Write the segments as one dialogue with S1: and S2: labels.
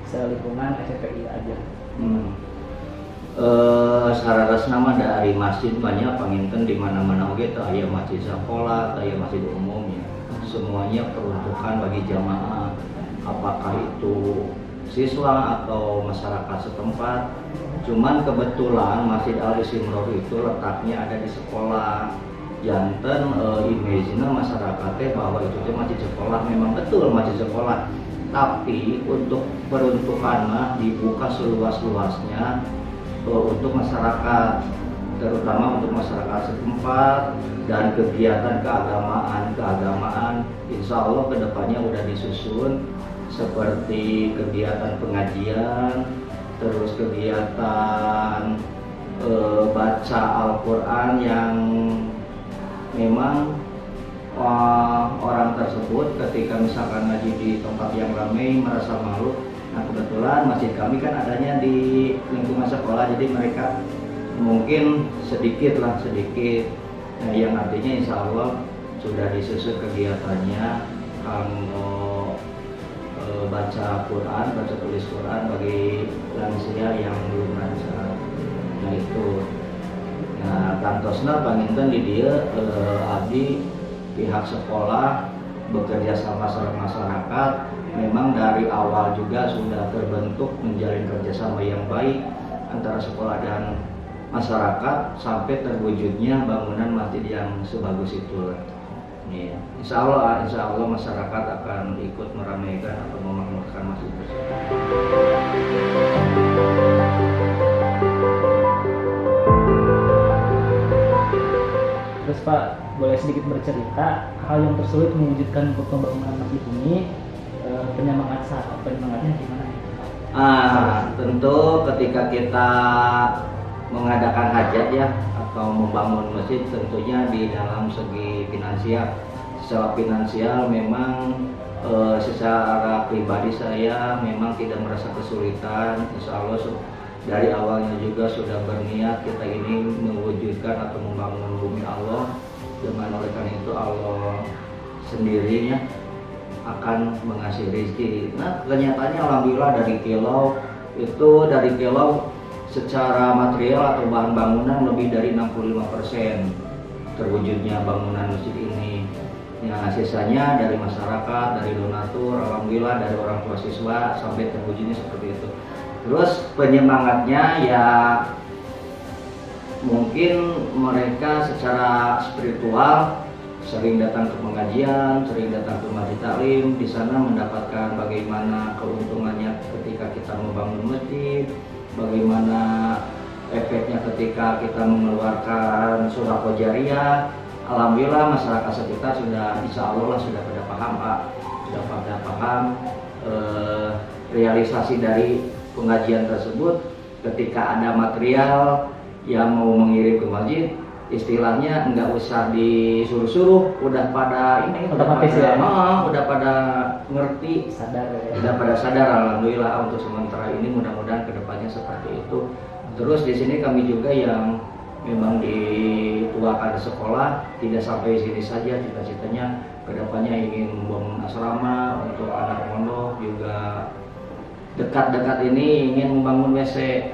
S1: selingkungan SFPI aja.
S2: Saradasna mah dari masjid banyak panginten di mana-mana oge teh aya masjid sekolah, aya masjid umumnya. Semuanya peruntukan bagi jamaah, apakah itu siswa atau masyarakat setempat. Cuman kebetulan Masjid Al Istimror itu letaknya ada di sekolah. Janten image-nya masyarakatnya bahwa itu masjid sekolah, memang betul masjid sekolah. Tapi untuk peruntukannya dibuka seluas-luasnya untuk masyarakat, terutama untuk masyarakat setempat, dan kegiatan keagamaan insya Allah kedepannya udah disusun seperti kegiatan pengajian, terus kegiatan baca Al-Quran yang memang orang tersebut ketika misalkan ngaji di tempat yang ramai merasa malu. Nah kebetulan masjid kami kan adanya di lingkungan sekolah, jadi mereka mungkin sedikit, nah, yang artinya insya Allah sudah disusun kegiatannya. Kalau baca Quran, baca tulis Quran bagi lansia yang belum lancar, nah itu. Nah kantosna panginten di dia abdi pihak sekolah bekerja sama masyarakat, memang dari awal juga sudah terbentuk menjalin kerjasama yang baik antara sekolah dan masyarakat sampai terwujudnya bangunan masjid yang sebagus itu. Ya, insya Allah masyarakat akan ikut meramaikan atau memakmurkan masjid tersebut.
S1: Terus Pak, boleh sedikit bercerita hal yang tersulit mewujudkan pembangunan masjid ini, penyemangatnya gimana?
S2: Tentu ketika kita mengadakan hajat ya atau membangun masjid, tentunya di dalam segi finansial. Secara finansial memang secara pribadi saya memang tidak merasa kesulitan. Insya Allah dari awalnya juga sudah berniat kita ini mewujudkan atau membangun bumi Allah. Dengan oleh karena itu Allah sendirinya akan mengasih rezeki. Nah kenyataannya alhamdulillah dari kilau secara material atau bahan bangunan lebih dari 65% terwujudnya bangunan masjid ini. Yang sisanya dari masyarakat, dari donatur, alhamdulillah dari orang tua siswa sampai terwujudnya seperti itu. Terus penyemangatnya ya mungkin mereka secara spiritual sering datang ke pengajian, sering datang ke masjid taklim, di sana mendapatkan bagaimana keuntungannya ketika kita membangun masjid, bagaimana efeknya ketika kita mengeluarkan sedekah jariyah. Alhamdulillah masyarakat sekitar sudah insya Allah sudah pada paham Pak, sudah pada paham realisasi dari pengajian tersebut. Ketika ada material yang mau mengirim ke masjid, istilahnya nggak usah disuruh-suruh, udah pada ini, udah pada ngerti, udah pada sadar. Alhamdulillah untuk sementara ini, mudah-mudahan kedepannya seperti itu. Terus di sini kami juga yang memang dituakan di sekolah tidak sampai sini saja, cita-citanya kedepannya ingin membangun asrama untuk anak pondok, juga dekat-dekat ini ingin membangun WC,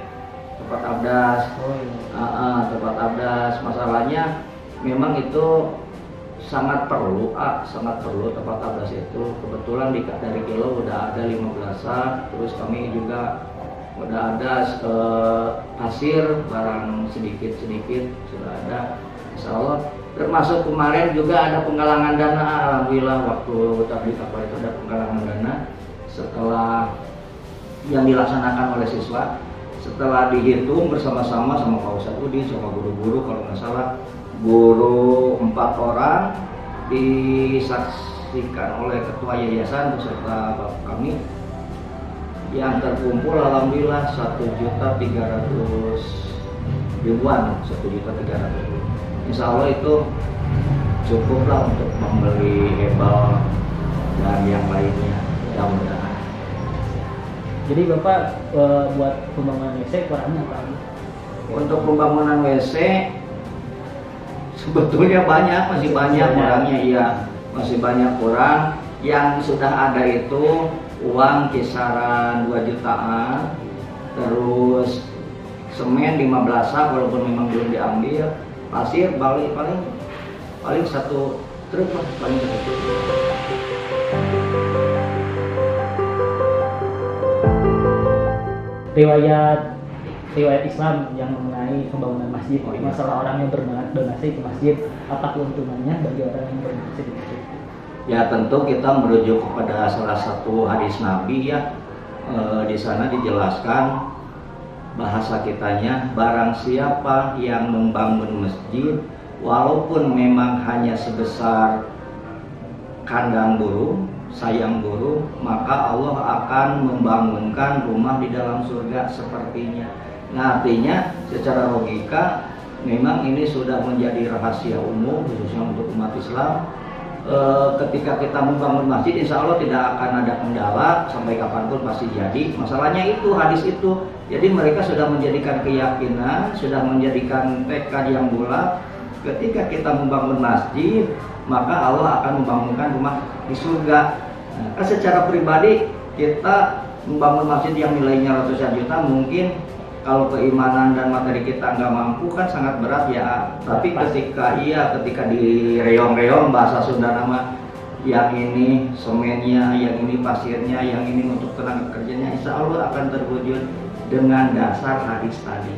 S2: tempat abdas. Tempat abdas. Masalahnya memang itu sangat perlu tempat abdas itu. Kebetulan dari kilo udah ada 15-an, terus kami juga udah ada pasir barang sedikit sudah ada, insya Allah. Termasuk kemarin juga ada penggalangan dana, alhamdulillah waktu tablik akbar itu ada penggalangan dana setelah yang dilaksanakan oleh siswa. Setelah dihitung bersama-sama sama Pak Ustadz Udin, sama guru-guru, kalau nggak salah guru 4 orang, disaksikan oleh ketua yayasan beserta bapak kami, yang terkumpul alhamdulillah 1.300.000, 1.300.000. Insya Allah itu cukuplah untuk membeli hebel dan yang lainnya, mudah-mudahan.
S1: Jadi Bapak buat pembangunan WC kurangnya apa?
S2: Untuk pembangunan WC sebetulnya masih banyak kurangnya, iya, masih banyak kurang. Yang sudah ada itu uang kisaran 2 jutaan, terus semen 15-an walaupun memang belum diambil, pasir paling 1 truk lah paling sedikit.
S1: Riwayat Islam yang mengenai pembangunan masjid, masalah orang yang berdonasi ke masjid, apa keuntungannya bagi orang yang berdonasi di masjid?
S2: Ya tentu kita merujuk kepada salah satu hadis Nabi ya. Di sana dijelaskan bahasa kitanya, barang siapa yang membangun masjid walaupun memang hanya sebesar kandang burung, sayang burung, maka Allah akan membangunkan rumah di dalam surga sepertinya. Nah, artinya secara logika memang ini sudah menjadi rahasia umum khususnya untuk umat Islam. Ketika kita membangun masjid, insya Allah tidak akan ada kendala, sampai kapanpun pasti jadi. Masalahnya itu hadis itu, jadi mereka sudah menjadikan keyakinan, sudah menjadikan tekad yang bulat. Ketika kita membangun masjid, maka Allah akan membangunkan rumah di surga. Nah, secara pribadi kita membangun masjid yang nilainya ratusan juta, mungkin kalau keimanan dan materi kita nggak mampu kan sangat berat ya. Tapi ketika di reong-reong bahasa Sunda nama, yang ini semennya, yang ini pasirnya, yang ini untuk tenaga kerjanya, insya Allah akan terwujud dengan dasar hadis tadi.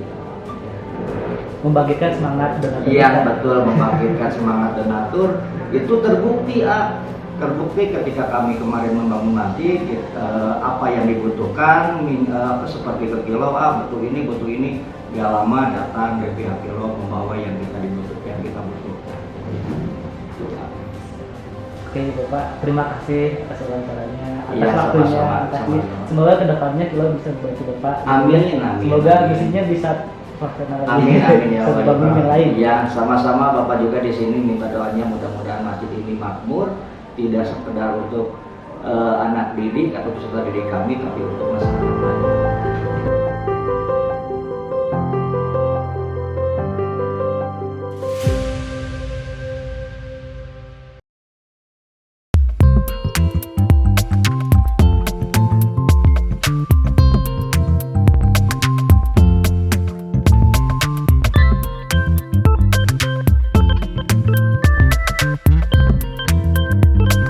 S1: Membangkitkan semangat donatur.
S2: Iya betul, membangkitkan semangat donatur itu terbukti ketika kami kemarin membangun masjid, apa yang dibutuhkan seperti ke kilo, butuh ini, gak lama datang dari pihak kilo membawa yang kita butuhkan.
S1: Oke Bapak, terima kasih atas wawancaranya, atas
S2: Iya,
S1: waktunya.
S2: sama-sama.
S1: Semoga kedepannya kilo bisa membantu Bapak.
S2: Amin.
S1: Semoga misinya bisa terlaksana
S2: Amin ya
S1: bangun yang lain.
S2: Ya, sama-sama Bapak juga di sini minta doanya mudah-mudahan masjid ini makmur, tidak sekedar untuk anak didik atau peserta didik kami, tapi untuk masyarakat.